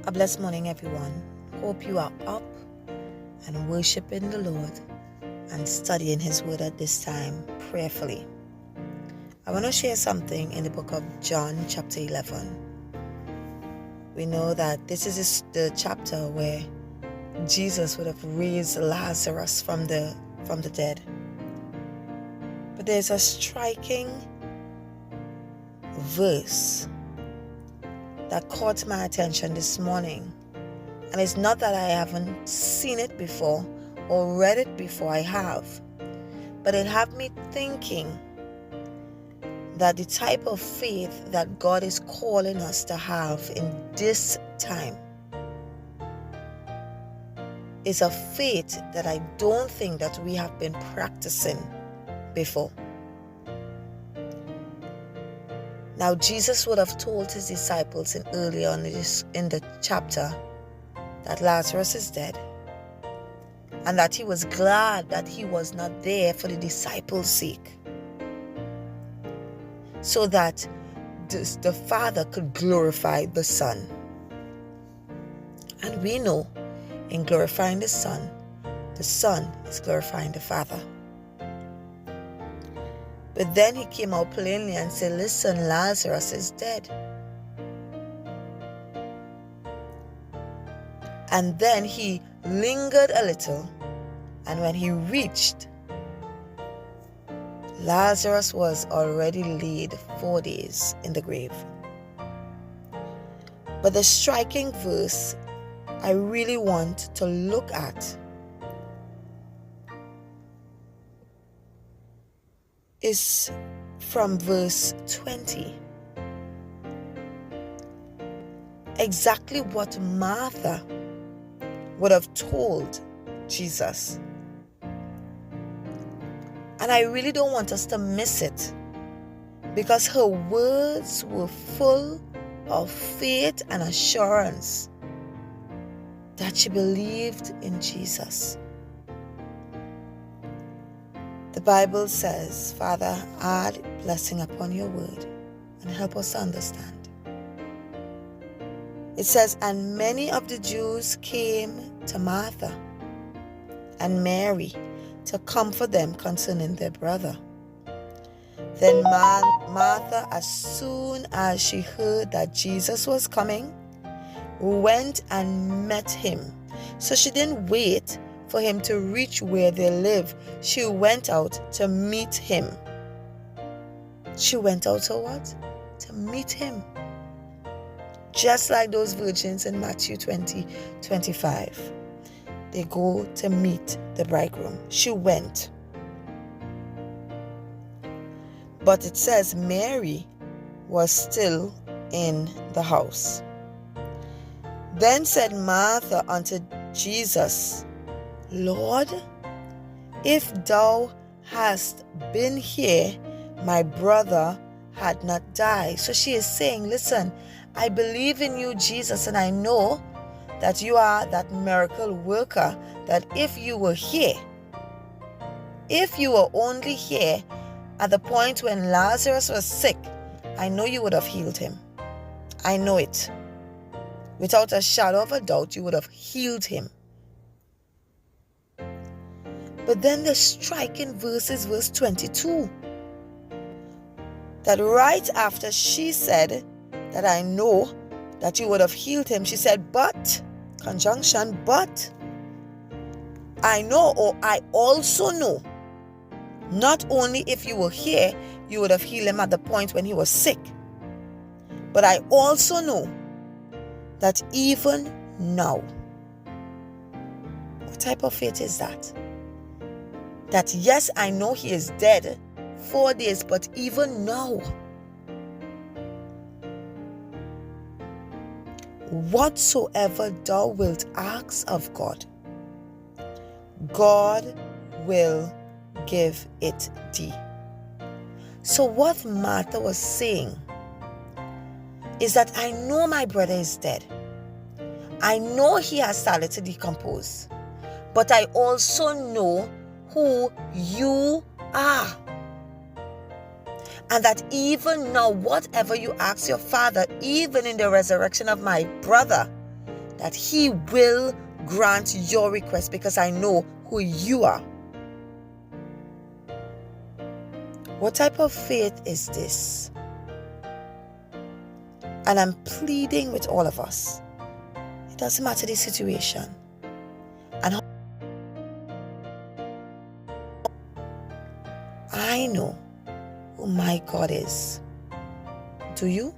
A blessed morning, everyone. Hope you are up and worshiping the Lord and studying His Word at this time prayerfully. I want to share something in the book of John, chapter 11. We know that this is the chapter where Jesus would have raised Lazarus from the dead. But there's a striking verse that caught my attention this morning. And it's not that I haven't seen it before or read it before, I have. But it had me thinking that the type of faith that God is calling us to have in this time is a faith that I don't think that we have been practicing before. Now, Jesus would have told his disciples earlier on in the chapter that Lazarus is dead and that he was glad that he was not there for the disciples' sake, so that the Father could glorify the Son. And we know in glorifying the Son is glorifying the Father. But then he came out plainly and said, listen, Lazarus is dead. And then he lingered a little, and when he reached, Lazarus was already laid 4 days in the grave. But the striking verse I really want to look at is from verse 20. Exactly what Martha would have told Jesus. And I really don't want us to miss it, because her words were full of faith and assurance that she believed in Jesus. The Bible says, Father, add blessing upon your word and help us understand. It says, and many of the Jews came to Martha and Mary to comfort them concerning their brother. Then Martha, as soon as she heard that Jesus was coming, went and met him. So she didn't wait for him to reach where they live. She went out to meet him. She went out to what? To meet him. Just like those virgins in Matthew 20:25. They go to meet the bridegroom. She went. But it says Mary was still in the house. Then said Martha unto Jesus, Lord, if thou hadst been here, my brother had not died. So she is saying, listen, I believe in you, Jesus, and I know that you are that miracle worker, that if you were here, if you were only here at the point when Lazarus was sick, I know you would have healed him. I know it. Without a shadow of a doubt, you would have healed him. But then the striking verse is verse 22. That right after she said that I know that you would have healed him, she said, but, conjunction, but, I know, or I also know, not only if you were here, you would have healed him at the point when he was sick, but I also know that even now. What type of faith is that? That yes, I know he is dead 4 days, but even now, whatsoever thou wilt ask of God, God will give it thee. So what Martha was saying is that I know my brother is dead. I know he has started to decompose. But I also know who you are. And that even now, whatever you ask your Father, even in the resurrection of my brother, that He will grant your request because I know who you are. What type of faith is this? And I'm pleading with all of us. It doesn't matter the situation. And I know who my God is. Do you?